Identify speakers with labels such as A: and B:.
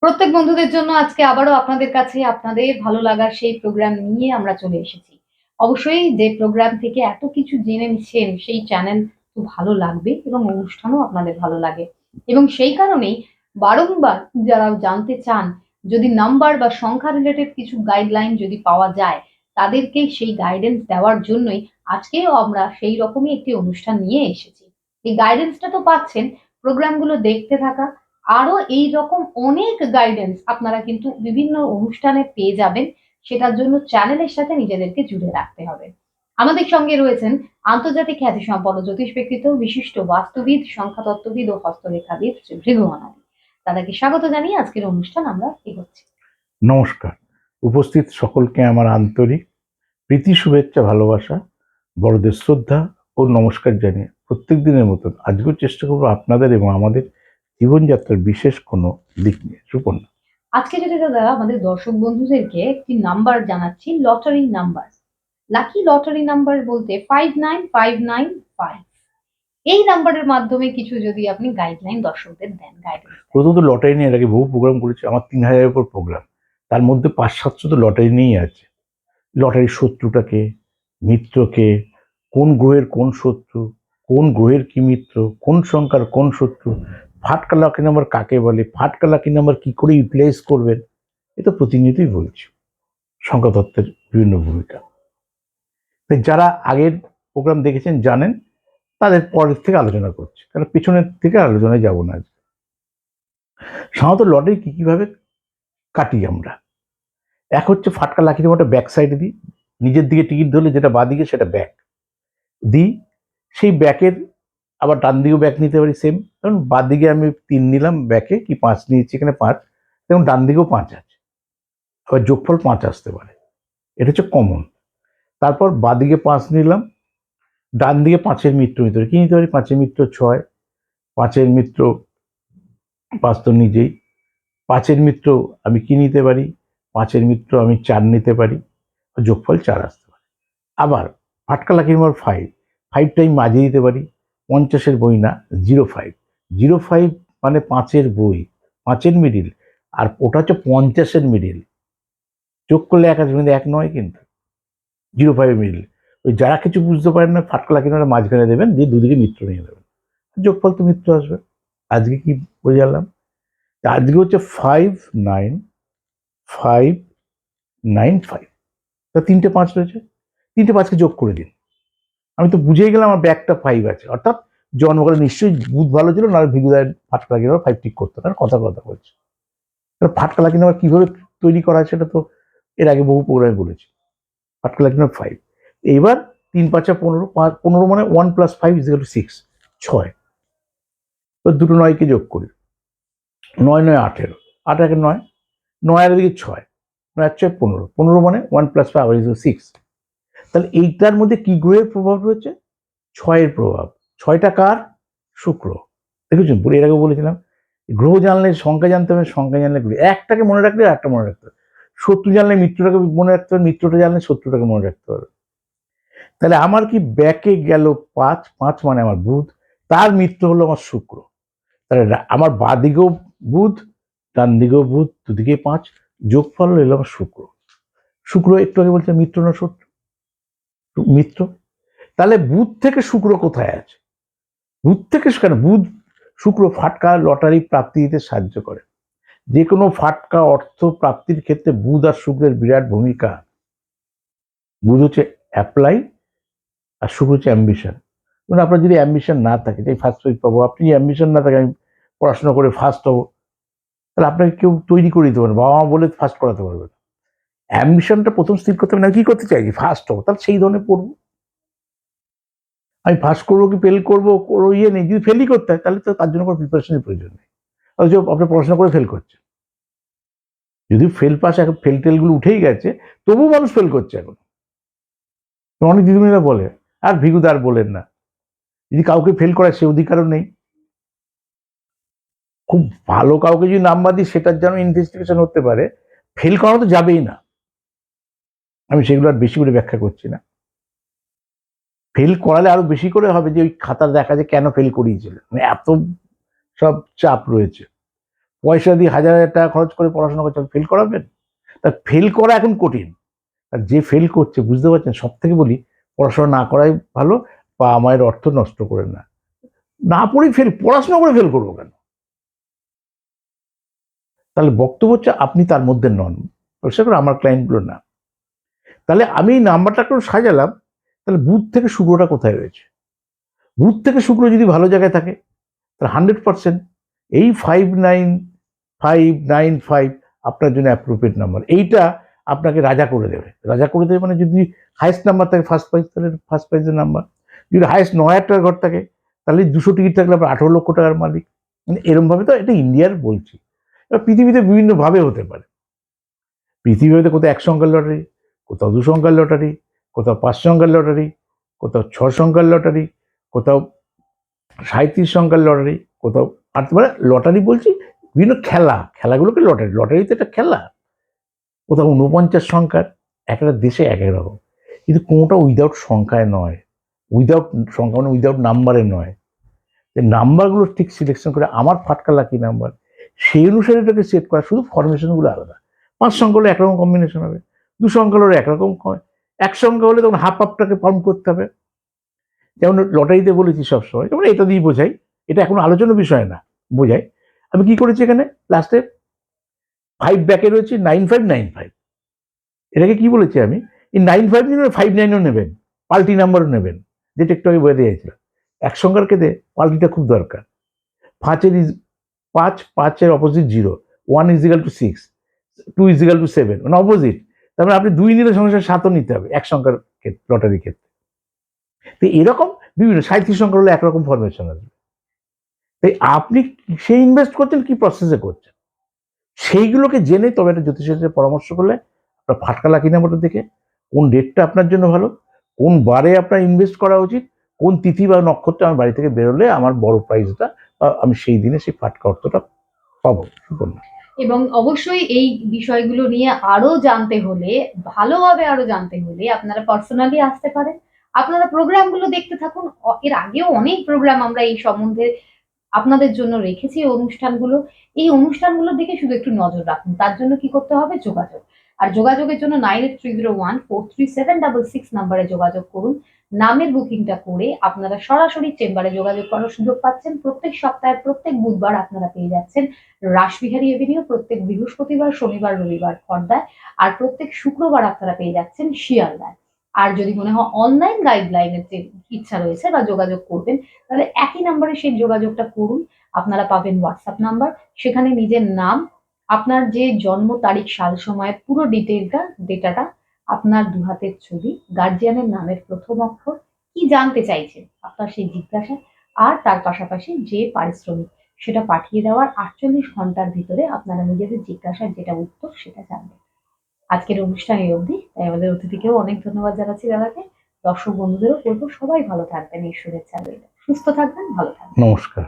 A: প্রত্যেক বন্ধুদের জন্য আজকে আবারও আপনাদের কাছে আপনাদের ভালো লাগার সেই প্রোগ্রাম নিয়ে আমরা চলে এসেছি। অবশ্যই যে প্রোগ্রাম থেকে এত কিছু জেনে নিচ্ছেন সেই চ্যানেল খুব ভালো লাগবে এবং অনুষ্ঠানও আপনাদের ভালো লাগে। এবং সেই কারণেই বারংবার যারা জানতে চান যদি নাম্বার বা সংখ্যা রিলেটেড কিছু গাইডলাইন যদি পাওয়া যায়, তাদেরকে সেই গাইডেন্স দেওয়ার জন্যই আজকেও আমরা সেই রকমই একটি অনুষ্ঠান নিয়ে এসেছি। এই গাইডেন্সটা তো পাচ্ছেন প্রোগ্রামগুলো দেখতে থাকা আরো এইরকম অনেক গাইডেন্স আপনারা কিন্তু বিভিন্ন অনুষ্ঠানে পেয়ে যাবেন। সেটার জন্য চ্যানেলের সাথে নিজেদেরকে জুড়ে রাখতে হবে। আমাদের সঙ্গে রয়েছেন আন্তর্জাতিক খ্যাতিসম্পন্ন জ্যোতিষ ব্যক্তিত্ব, বিশিষ্ট বাস্তুবিদ, সংখ্যাতত্ত্ববিদ ও হস্তরেখাবিদ শ্রী ভৃগু মানালি। তাদেরকে স্বাগত জানিয়ে আজকের অনুষ্ঠান আমরা এগোচ্ছি।
B: নমস্কার। উপস্থিত সকলকে আমার আন্তরিক প্রীতি, শুভেচ্ছা, ভালোবাসা, বড়দের শ্রদ্ধা ও নমস্কার জানিয়ে প্রত্যেক দিনের মতন আজকেও চেষ্টা করবো আপনাদের এবং আমাদের জীবনযাত্রার বিশেষ কোনো দিক নিয়ে। সুপর্ণা,
A: আজকে যদি দাদা আমাদের দর্শক বন্ধুদেরকে একটি নাম্বার জানাচ্ছি, lottery number. Lucky lottery number বলতে 59595। এই নাম্বারের মাধ্যমে কিছু যদি আপনি গাইডলাইন দর্শকদের দেন, গাইডেন্স দেন।
B: প্রথমত লটারি নিয়ে এর আগে বহু প্রোগ্রাম করেছি, আমার 3000-এর উপর প্রোগ্রাম, তার মধ্যে 500-700 তো লটারি নিয়েই আছে। লটারির শত্রুটাকে, মিত্রকে, কোন গ্রহের কোন শত্রু, কোন গ্রহের কি মিত্র, কোন সংখ্যার কোন শত্রু, ফাটকা লাকি নাম্বার কাকে বলে, ফাটকা লাকি নাম্বার কি করে ইউটিলাইজ করবেন, এ তো প্রতিনিয়তই বলছি। সংখ্যাতত্ত্বের বিভিন্ন ভূমিকা, তাই যারা আগের প্রোগ্রাম দেখেছেন জানেন, তাদের পরের থেকে আলোচনা করছি, কারণ পিছনের থেকে আলোচনায় যাব না আজকে। সাধারণত লটারি কিভাবে কাটি আমরা। এক হচ্ছে ফাটকা লাকি নাম্বারটা ব্যাক সাইডে দিই, নিজের দিকে টিকিট ধরলে যেটা বাঁ দিকে সেটা ব্যাক দিই, সেই ব্যাকের আবার ডান দিকেও ব্যাক নিতে পারি সেম। কারণ বাঁ দিকে আমি 3 নিলাম ব্যাকে, কি 5 নিয়েছি, এখানে 5, এবং ডান দিকেও 5 আছে, আবার যোগফল 5 আসতে পারে, এটা হচ্ছে কমন। তারপর বাঁ দিকে 5 নিলাম, ডান দিকে 5-এর মিত্র নিতে পারি, কি নিতে পারি, 5-এর মিত্র 6, 5-এর মিত্র 5 তো নিজেই, 5-এর মিত্র আমি কি নিতে পারি, 5-এর মিত্র আমি 4 নিতে পারি, যোগফল 4 আসতে পারে। আবার ফাটকা লাকি নাম্বার 5টা আমি মাঝে দিতে পারি, 50-এর বই না, 05, 05 মানে 5-এর বই, 5-এর মিডিল, আর ওটা হচ্ছে 50-এর মিডিল, যোগ করলে 1 আসবে, কিন্তু 1 নয়, কিন্তু 05-এর মিডিল। ওই যারা কিছু বুঝতে পারেন না, ফাটকা লাকি নাম্বার মাঝখানে দেবেন, দিয়ে দুদিকে মিত্র নিয়ে দেবেন, যোগফল তো মিত্র আসবে। আজকে কি বোঝালাম, আজকে হচ্ছে 59595, তা 3টে 5 রয়েছে, 3টে 5কে যোগ করে দিন। আমি তো বুঝেই গেলাম আমার ব্যাকটা 5 আছে, অর্থাৎ জন্মকালে নিশ্চয়ই বুধ ভালো ছিল, নাহলে ভিগুদায়ের ফাটকা লাকি নাম্বার 5 ঠিক করতো না, কথা বলছে। ফাটকা লাকি নাম্বার কিভাবে তৈরি করা হয় সেটা তো এর আগে বহু প্রোগ্রামে বলেছি। ফাটকা লাকি নাম্বার 5, এইবার 3 5 15, 15 মানে 1 + 5 = 6, 6। এবার দুটো 9কে যোগ করি, 9 9 18, 8 1 9, 9 আর এদিকে 6, 9 6 15, 15 মানে 1 + 5 = 6। তাহলে এইটার মধ্যে কি গ্রহের প্রভাব রয়েছে, 6-এর প্রভাব। 6টা কার, শুক্র। দেখেছেন, এর আগে বলেছিলাম, গ্রহ জানলে সংখ্যা জানতে হবে, সংখ্যা জানলে গ্রহ, একটাকে মনে রাখলে একটা মনে রাখতে হবে, শত্রু জানলে মিত্রটাকে মনে রাখতে হবে, মিত্রটা জানলে শত্রুটাকে মনে রাখতে হবে। তাহলে আমার কি ব্যাকে গেল 5, 5 মানে আমার বুধ, তার মিত্র হলো আমার শুক্র। তাহলে আমার বাঁ দিকেও বুধ, ডান দিকেও বুধ, দুদিকে 5, যোগফল হলো আমার শুক্র। শুক্র একটু আগে বলছে মিত্র না শত্রু, মিত্র। তাহলে বুধ থেকে শুক্র কোথায় আছে, বুধ থেকে, কেন বুধ শুক্র ফাটকা লটারি প্রাপ্তি দিতে সাহায্য করে। যে কোনো ফাটকা অর্থ প্রাপ্তির ক্ষেত্রে বুধ আর শুক্রের বিরাট ভূমিকা। বুধ হচ্ছে অ্যাপ্লাই, আর শুক্র হচ্ছে অ্যাম্বিশন। মানে আপনার যদি অ্যাম্বিশন না থাকে যে ফার্স্ট প্রাইজ পাবো, আপনি অ্যাম্বিশন না থাকে আমি পড়াশোনা করে ফার্স্ট হবো, তাহলে আপনাকে কেউ তৈরি করে দিতে পারে, বাবা মা বলে ফার্স্ট করাতে পারবে না। অ্যাম্বিশনটা প্রথম স্থির করতে হবে, না কি করতে চাইছি, ফার্স্ট হবো, তাহলে সেই ধরনের পড়বো। আমি ফার্স্ট করবো কি ফেল করবো, কোনো ইয়ে নেই। যদি ফেলই করতে হয় তাহলে তো তার জন্য কোনো প্রিপারেশনের প্রয়োজন নেই। অথচ আপনি পড়াশোনা করে ফেল করছে, যদি ফেল পাস, এখন ফেল টেলগুলো উঠেই গেছে, তবুও মানুষ ফেল করছে এখন। অনেক দিদিমণিরা বলে, আর ভিগুদার বলেন না, যদি কাউকে ফেল করার সে অধিকারও নেই। খুব ভালো কাউকে যদি নাম্বার দিই, সেটার যেন ইনভেস্টিগেশন হতে পারে, ফেল করা তো যাবেই না। আমি সেগুলো আর বেশি করে ব্যাখ্যা করছি না। ফেল করালে আরো বেশি করে হবে, যে ওই খাতার দেখা যায় কেন ফেল করিয়েছিল, মানে এত সব চাপ রয়েছে। পয়সা দিয়ে 1000 টাকা খরচ করে পড়াশোনা করছে, ফেল করাবেন? তা ফেল করা এখন কঠিন। আর যে ফেল করছে, বুঝতে পারছেন, সব থেকে বলি পড়াশোনা না করাই ভালো, বা আমার অর্থ নষ্ট করে না, না পড়েই ফেল, পড়াশোনা করে ফেল করবো কেন? তাহলে বক্তব্য হচ্ছে আপনি তার মধ্যে নন, পরিষ্কার করে আমার ক্লায়েন্টগুলো না। তাহলে আমি এই নাম্বারটা একটু সাজালাম, তাহলে বুধ থেকে শুক্রটা কোথায় রয়েছে? বুধ থেকে শুক্র যদি ভালো জায়গায় থাকে, তাহলে 100% এই 59595 আপনার জন্য অ্যাপ্রোপ্রিয়েট নাম্বার। এইটা আপনাকে রাজা করে দেবে। রাজা করে দেবে মানে যদি হাইয়েস্ট নাম্বার থাকে ফার্স্ট প্রাইজ, তাহলে ফার্স্ট প্রাইজের নাম্বার। যদি হাইয়েস্ট 9,000 টাকার ঘর থাকে, তাহলে 200 টিকিট থাকলে আপনার 18 লক্ষ টাকার মালিক। মানে এরমভাবে, তো এটা ইন্ডিয়ার বলছি। এবার পৃথিবীতে বিভিন্নভাবে হতে পারে। পৃথিবীতে কোথাও 1 সংখ্যার লটারি, কোথাও 2 সংখ্যার লটারি, কোথাও 5 সংখ্যার লটারি, কোথাও 6 সংখ্যার লটারি, কোথাও 37 সংখ্যার লটারি, কোথাও মানে লটারি বলছি বিভিন্ন খেলাগুলোকে লটারি, লটারি তো একটা খেলা। কোথাও 49 সংখ্যার, এক একটা দেশে এক এক রকম, কিন্তু কোনোটা উইদাউট সংখ্যায় নয়, উইদাউট সংখ্যা মানে উইদাউট নাম্বারে নয়। যে নাম্বারগুলো ঠিক সিলেকশন করে আমার ফাটকা লাকি নাম্বার, সেই অনুসারে এটাকে সেট করা, শুধু ফরমেশনগুলো আলাদা। 5 সংখ্যা হলে একরকম কম্বিনেশন হবে, 2 সংখ্যা হলে একরকম হয়, 1 সংখ্যা হলে তখন হাফ হাফটাকে কাউন্ট করতে হবে। যেমন লটারিতে বলেছি সবসময়, যেমন এটা দিয়ে বোঝাই, এটা এখন আলোচনার বিষয় না, বোঝাই। আমি কি করেছি এখানে লাস্টে 5 ব্যাকে রয়েছে 9595, এটাকে কি বলেছি আমি, এই 95 দিন 59ও নেবেন, পাল্টি নাম্বারও নেবেন, যেটা একটু আগে বলে দিয়েছিল। 1 সংখ্যার ক্ষেত্রে পাল্টিটা খুব দরকার। 5 এর opposite 0, 1 is equal to 6, 2 is equal to 7, মানে অপোজিট। তারপরে আপনি 2 নিলে সঙ্গে সঙ্গে 7ও নিতে হবে 1 সংখ্যার লটারির ক্ষেত্রে। তো এরকম বিভিন্ন 37 সংখ্যা হলে একরকম ফরমেশন আসবে। তাই আপনি সেই ইনভেস্ট করছেন কি প্রসেসে করছেন, সেইগুলোকে জেনে তবে একটা জ্যোতিষের পরামর্শ করলে আপনার ফাটকা লাকি নাম্বারটা দেখে কোন ডেটটা আপনার জন্য ভালো, কোন বারে আপনার ইনভেস্ট করা উচিত, কোন তিথি বা নক্ষত্রে আমার বাড়ি থেকে বেরোলে আমার বড় প্রাইজটা, আমি সেই দিনে সেই ফাটকা অর্থটা পাবো। সুকন্যা।
A: এবং অবশ্যই এই বিষয়গুলো নিয়ে আরো জানতে হলে, ভালোভাবে আরো জানতে হলে আপনারা পার্সোনালি আসতে পারেন। আপনারা প্রোগ্রামগুলো দেখতে থাকুন। এর আগেও অনেক প্রোগ্রাম আমরা এই সম্বন্ধে আপনাদের জন্য রেখেছি। এই অনুষ্ঠানগুলোর দিকে শুধু একটু নজর রাখুন। তার জন্য কি করতে হবে? যোগাযোগ। আর যোগাযোগের জন্য 9830143766 নাম্বারে যোগাযোগ করুন। নামের বুকিংটা করে আপনারা সরাসরি চেম্বারে যোগাযোগ করার সুযোগ পাচ্ছেন। প্রত্যেক সপ্তাহের প্রত্যেক বুধবার আপনারা পেয়ে যাচ্ছেন রাসবিহারী এভিনিউ, প্রত্যেক বৃহস্পতিবার, শনিবার, রবিবার খড়দায়, আর প্রত্যেক শুক্রবার আপনারা পেয়ে যাচ্ছেন শিয়ালদায়। আর যদি মনে হয় অনলাইন গাইডলাইনের যে ইচ্ছা রয়েছে বা যোগাযোগ করবেন, তাহলে একই নাম্বারে সেই যোগাযোগটা করুন। আপনারা পাবেন হোয়াটসঅ্যাপ নাম্বার, সেখানে নিজের নাম, আপনার যে জন্ম তারিখ, সাল, সময়ের পুরো ডেটাটা, আপনার 2 হাতের ছবি, গার্জিয়ানের নামের প্রথম অক্ষর, কি জানতে চাইছেন আপনার সেই জিজ্ঞাসা, আর তার পাশাপাশি যে পারিশ্রমিক, সেটা পাঠিয়ে দেওয়ার 48 ঘন্টার ভিতরে আপনারা নিজেদের জিজ্ঞাসার যেটা উত্তর সেটা জানবেন। আজকের অনুষ্ঠান এই অবধি। তাই আমাদের অতিথিকেও অনেক ধন্যবাদ জানাচ্ছি দাদাকে। দর্শক বন্ধুদেরও বলবো সবাই ভালো থাকবেন, এই শুভেচ্ছা রইল। সুস্থ থাকবেন, ভালো থাকবেন।
B: নমস্কার।